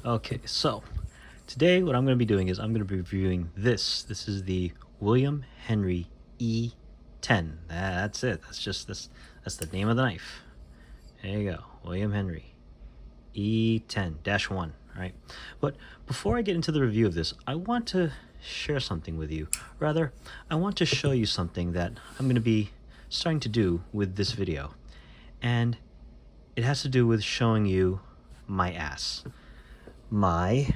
Okay, so today what I'm going to be doing is I'm going to be reviewing this. This is the William Henry E10. That's it. That's just this. That's the name of the knife. There you go, William Henry E10-1. Right. But before I get into the review of this, I want to share something with you. Rather, I want to show you something that I'm going to be starting to do with this video, and it has to do with showing you my ass. My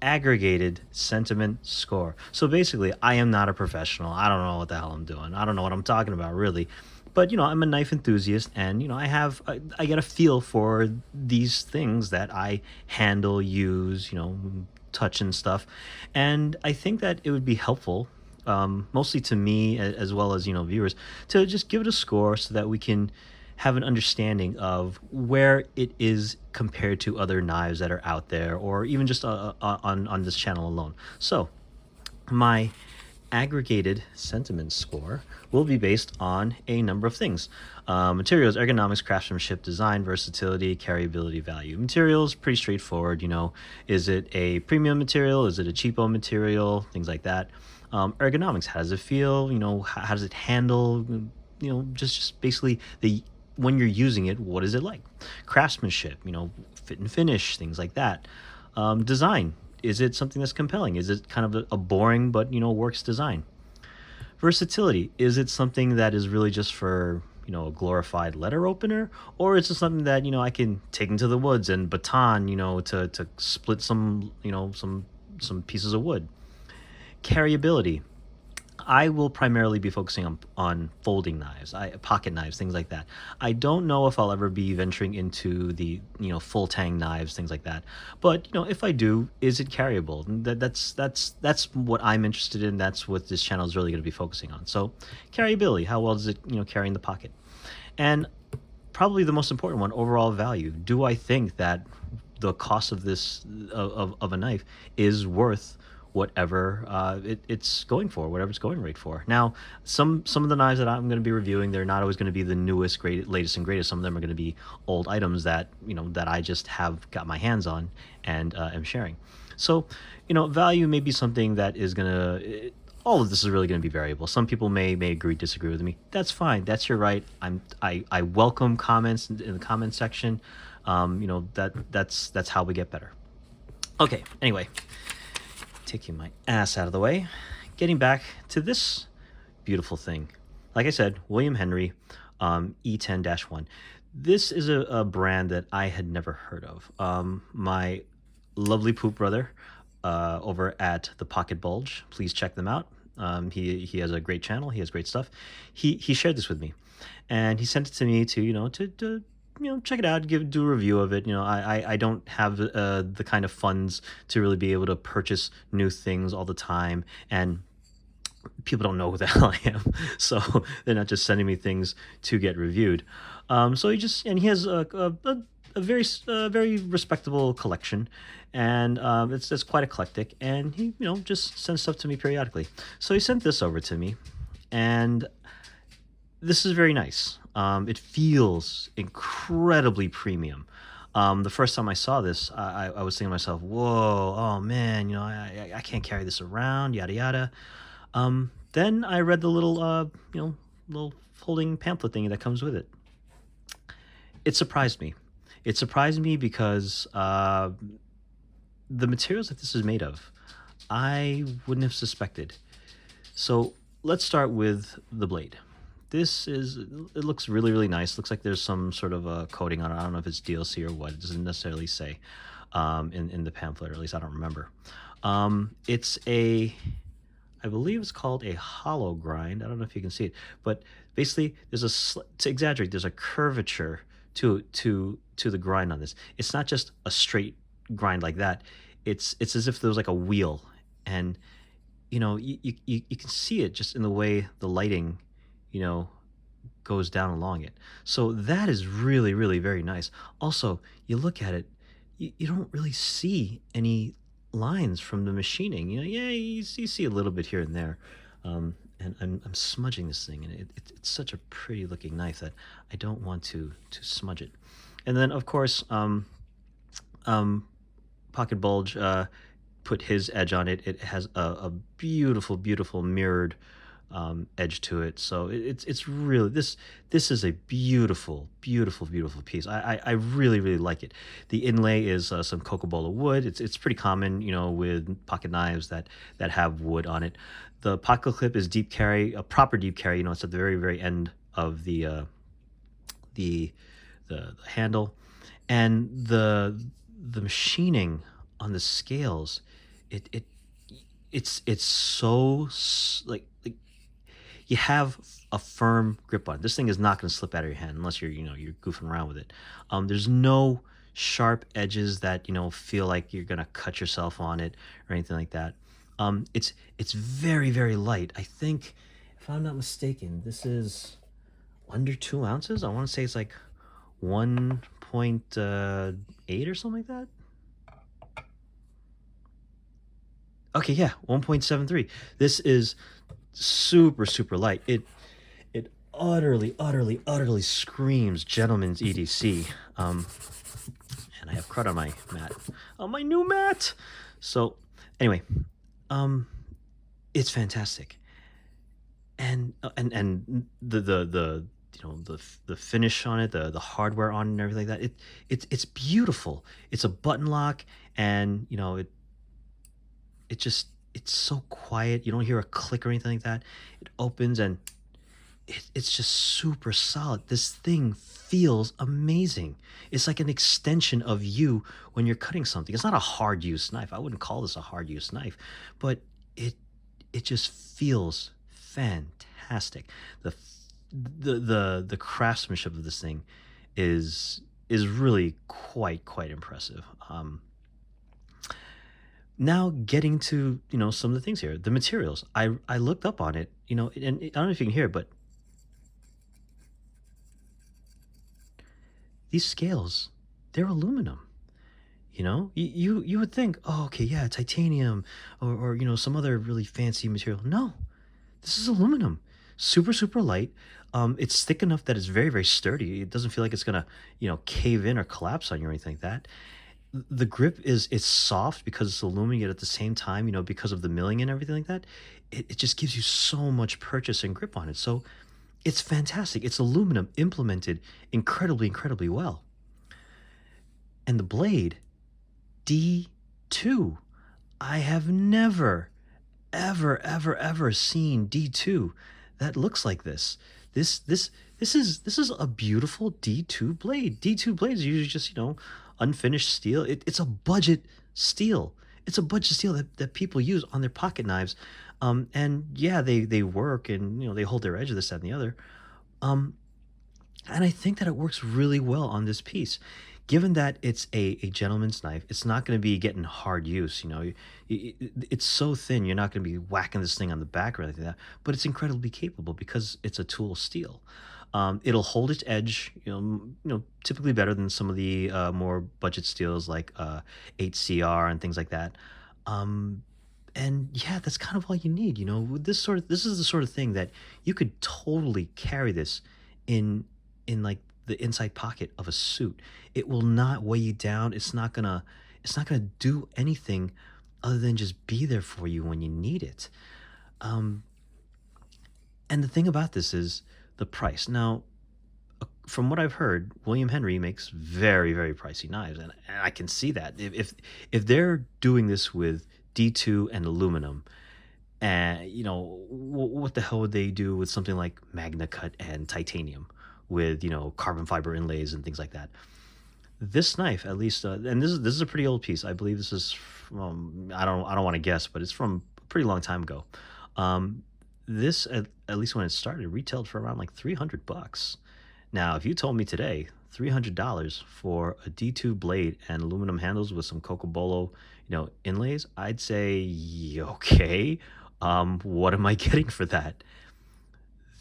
aggregated sentiment score. So basically, I am not a professional. I don't know what the hell I'm doing. I don't know what I'm talking about, really. But I'm a knife enthusiast, and I get a feel for these things that I handle, use, touch and stuff. And I think that it would be helpful, mostly to me as well as viewers, to just give it a score so that we can have an understanding of where it is compared to other knives that are out there, or even just on this channel alone. So my aggregated sentiment score will be based on a number of things: materials, ergonomics, craftsmanship, design, versatility, carryability, value. Materials, pretty straightforward. Is it a premium material? Is it a cheapo material? Things like that. Ergonomics, how does it feel? How does it handle? Just basically the when you're using it, what is it like? Craftsmanship, fit and finish, things like that. Design, is it something that's compelling? Is it kind of a boring but works design? Versatility, is it something that is really just for a glorified letter opener, or is it something that I can take into the woods and baton, to split some pieces of wood? Carryability, I will primarily be focusing on folding knives, pocket knives, things like that. I don't know if I'll ever be venturing into the full tang knives, things like that. But if I do, is it carryable? And that's what I'm interested in. That's what this channel is really going to be focusing on. So, carryability, how well does it carry in the pocket? And probably the most important one, overall value. Do I think that the cost of this of a knife is worth whatever it's going for, whatever it's going rate for? Now, some of the knives that I'm going to be reviewing, they're not always going to be the newest, latest and greatest. Some of them are going to be old items that that I just have got my hands on and am sharing. So, value may be something that is going to. All of this is really going to be variable. Some people may agree, disagree with me. That's fine. That's your right. I welcome comments in the comment section. That's how we get better. Okay. Anyway, taking my ass out of the way, getting back to this beautiful thing. Like I said, William Henry E10-1. This is a brand that I had never heard of. My lovely poop brother over at the Pocket Bulge, please check them out. He has a great channel. He has great stuff. He shared this with me, and he sent it to me to check it out, do a review of it. I don't have the kind of funds to really be able to purchase new things all the time, and people don't know who the hell I am, so they're not just sending me things to get reviewed. So he has a very respectable collection, and it's quite eclectic, and he just sends stuff to me periodically. So he sent this over to me, and this is very nice. It feels incredibly premium. The first time I saw this, I was thinking to myself, "Whoa, oh man, I can't carry this around, yada yada." Then I read the little folding pamphlet thingy that comes with it. It surprised me. It surprised me because the materials that this is made of, I wouldn't have suspected. So let's start with the blade. It looks really, really nice. Looks like there's some sort of a coating on it. I don't know if it's DLC or what. It doesn't necessarily say in the pamphlet, or at least I don't remember. I believe it's called a hollow grind. I don't know if you can see it, but basically to exaggerate, there's a curvature to the grind on this. It's not just a straight grind like that. It's as if there was like a wheel, and you can see it just in the way the lighting you know goes down along it. So that is really, really very nice. Also, you look at it, you don't really see any lines from the machining. Yeah, you see a little bit here and there. And I'm smudging this thing, and it's such a pretty looking knife that I don't want to smudge it. And then, of course, Pocket Bulge put his edge on it. It has a beautiful, beautiful mirrored edge to it. So it's really this is a beautiful, beautiful, beautiful piece. I really, really like it. The inlay is some cocobola wood. It's pretty common, with pocket knives that have wood on it. The pocket clip is deep carry, a proper deep carry. It's at the very, very end of the the handle, and the machining on the scales. It it's so like you have a firm grip on it. This thing is not going to slip out of your hand unless you're goofing around with it. There's no sharp edges that feel like you're going to cut yourself on it or anything like that. It's very, very light. I think, if I'm not mistaken, this is under 2 ounces. I want to say it's like 1.8 or something like that. Okay, yeah, 1.73. This is super, super light. It utterly, utterly, utterly screams gentleman's EDC. And I have crud on my new mat. So anyway, um, it's fantastic. And the the finish on it, the hardware on it and everything like that. It's beautiful. It's a button lock, and it just it's so quiet. You don't hear a click or anything like that. It opens, and it's just super solid. This thing feels amazing. It's like an extension of you when you're cutting something. It's not a hard use knife. I wouldn't call this a hard use knife, but it it just feels fantastic. The craftsmanship of this thing is really quite impressive. Now getting to some of the things here, the materials. I looked up on it, and I don't know if you can hear it, but these scales, they're aluminum. You would think, oh, okay, yeah, titanium or some other really fancy material. No, this is aluminum, super, super light. It's thick enough that it's very, very sturdy. It doesn't feel like it's gonna, cave in or collapse on you or anything like that. The grip is it's soft because it's aluminum, yet at the same time, because of the milling and everything like that, it just gives you so much purchase and grip on it. So it's fantastic. It's aluminum implemented incredibly, incredibly well. And the blade, D2. I have never, ever seen D2 that looks like this. This is a beautiful D2 blade. D2 blades are usually just, unfinished steel. It's a budget steel. It's a budget steel that people use on their pocket knives. And yeah, they work, and they hold their edge of this, that, and the other. Um, and I think that it works really well on this piece. Given that it's a gentleman's knife, it's not going to be getting hard use. It's so thin, you're not going to be whacking this thing on the back or anything like that. But it's incredibly capable because it's a tool steel. It'll hold its edge, typically better than some of the more budget steels like 8CR and things like that. Um, and yeah, that's kind of all you need. With this is the sort of thing that you could totally carry this in like the inside pocket of a suit. It will not weigh you down. It's not gonna do anything other than just be there for you when you need it. Um, and the thing about this is the price. Now, from what I've heard, William Henry makes very, very pricey knives, and I can see that. If they're doing this with D2 and aluminum, and what the hell would they do with something like Magna Cut and titanium with carbon fiber inlays and things like that? This knife, at least, and this is a pretty old piece. I believe this is from, I don't want to guess, but it's from a pretty long time ago. This at least when it started, retailed for around like $300. Now, if you told me today $300 for a D2 blade and aluminum handles with some Cocobolo, inlays, I'd say, okay. What am I getting for that?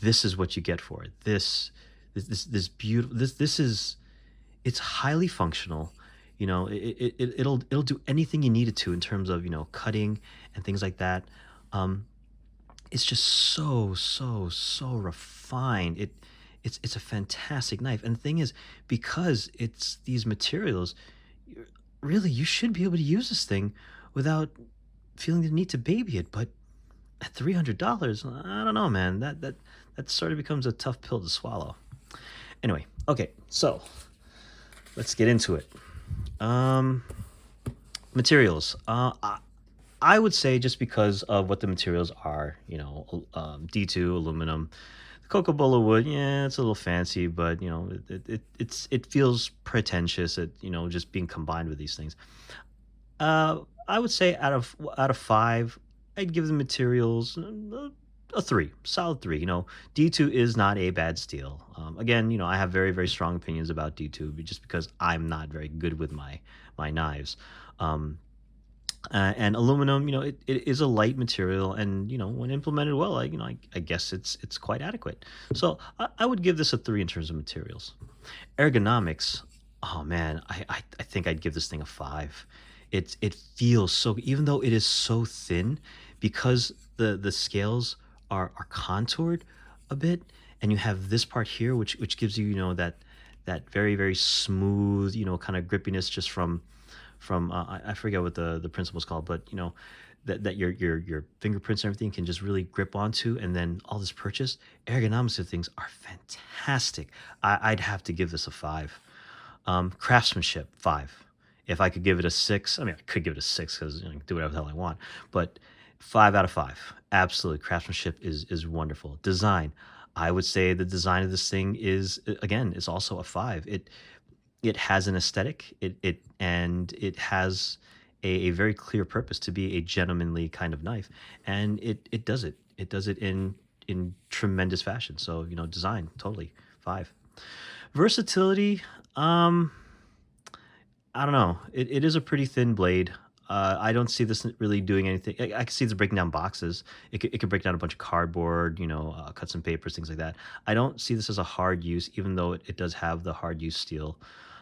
This is what you get for it. This beautiful, this is, it's highly functional. It'll do anything you need it to in terms of cutting and things like that. Um, it's just so refined. It's a fantastic knife. And the thing is, because it's these materials, really, you should be able to use this thing without feeling the need to baby it. But at $300, I don't know, man. That sort of becomes a tough pill to swallow. Anyway, okay, so let's get into it. Um, Materials. I would say just because of what the materials are, D2 aluminum, the cocoa cola wood. Yeah, it's a little fancy, but it feels pretentious at just being combined with these things. I would say out of five, I'd give the materials a three, solid three. D2 is not a bad steel. Again, I have very very strong opinions about D2 just because I'm not very good with my knives. Um, and aluminum, it is a light material, and when implemented well, I guess it's quite adequate. So I would give this a three in terms of materials. Ergonomics, oh man, I think I'd give this thing a five. It feels so, even though it is so thin, because the scales are contoured a bit, and you have this part here, which gives you that very very smooth kind of grippiness just from I forget what the principle is called, but that your fingerprints and everything can just really grip onto, and then all this purchase ergonomics of things are fantastic. I'd have to give this a five. Craftsmanship, five. If I could give it a six, I mean, I could give it a six because I can do whatever the hell I want. But five out of five, absolutely. Craftsmanship is wonderful. Design, I would say the design of this thing is again is also a five. It has an aesthetic. It has a very clear purpose to be a gentlemanly kind of knife, and it does it. It does it in tremendous fashion. So design totally five. Versatility. I don't know. It is a pretty thin blade. I don't see this really doing anything. I can see it's breaking down boxes. It could break down a bunch of cardboard, cut some papers, things like that. I don't see this as a hard use, even though it does have the hard use steel.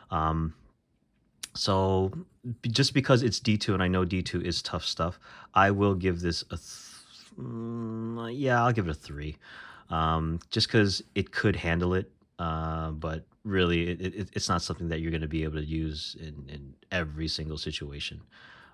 Um, so just because it's D2 and I know D2 is tough stuff, I will give this yeah, I'll give it a three. Just because it could handle it, but really it's not something that you're going to be able to use in every single situation.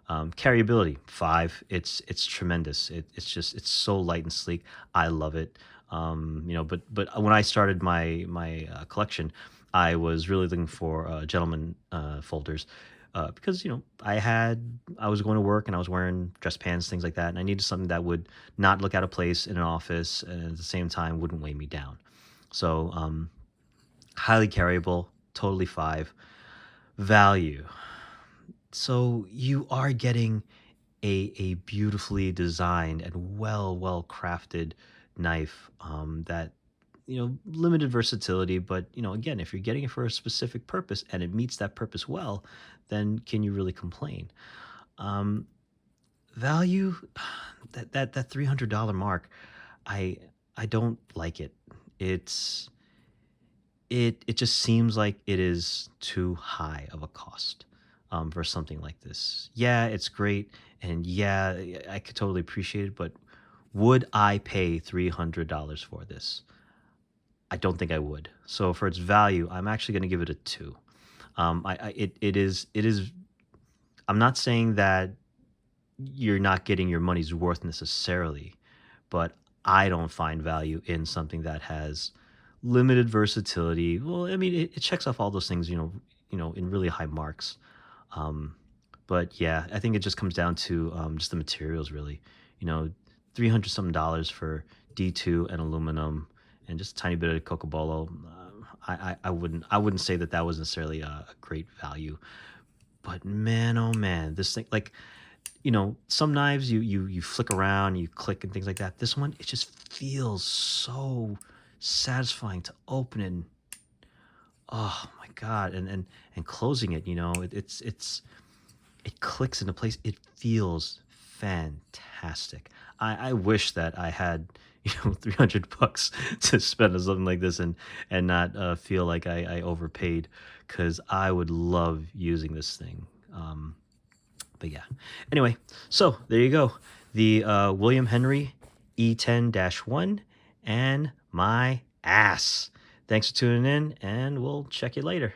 Carryability, five. It's tremendous. It's so light and sleek. I love it. But when I started my collection, I was really looking for gentleman folders, because I was going to work and I was wearing dress pants, things like that, and I needed something that would not look out of place in an office and at the same time wouldn't weigh me down. So highly carryable, totally five. Value. So you are getting a beautifully designed and well crafted knife, that limited versatility, but again, if you're getting it for a specific purpose and it meets that purpose well, then can you really complain? Um, Value, that $300 mark, I I don't like it. It's it just seems like it is too high of a cost, for something like this. Yeah, it's great, and yeah, I could totally appreciate it, but would I pay $300 for this? I don't think I would. So for its value, I'm actually going to give it a two. It is. I'm not saying that you're not getting your money's worth necessarily, but I don't find value in something that has limited versatility. Well, I mean, it checks off all those things, in really high marks. Um, but yeah, I think it just comes down to just the materials, really. You know, 300 something dollars for D2 and aluminum, and just a tiny bit of cocobolo. I wouldn't say that was necessarily a great value. But man, oh man, this thing, like, some knives you flick around, you click and things like that. This one, it just feels so satisfying to open and, oh my god, and closing it. It clicks into place. It feels fantastic. I wish that I had 300 bucks to spend on something like this, and not feel like I overpaid, because I would love using this thing. But yeah. Anyway, so there you go. The William Henry E10-1 and my ass. Thanks for tuning in, and we'll check you later.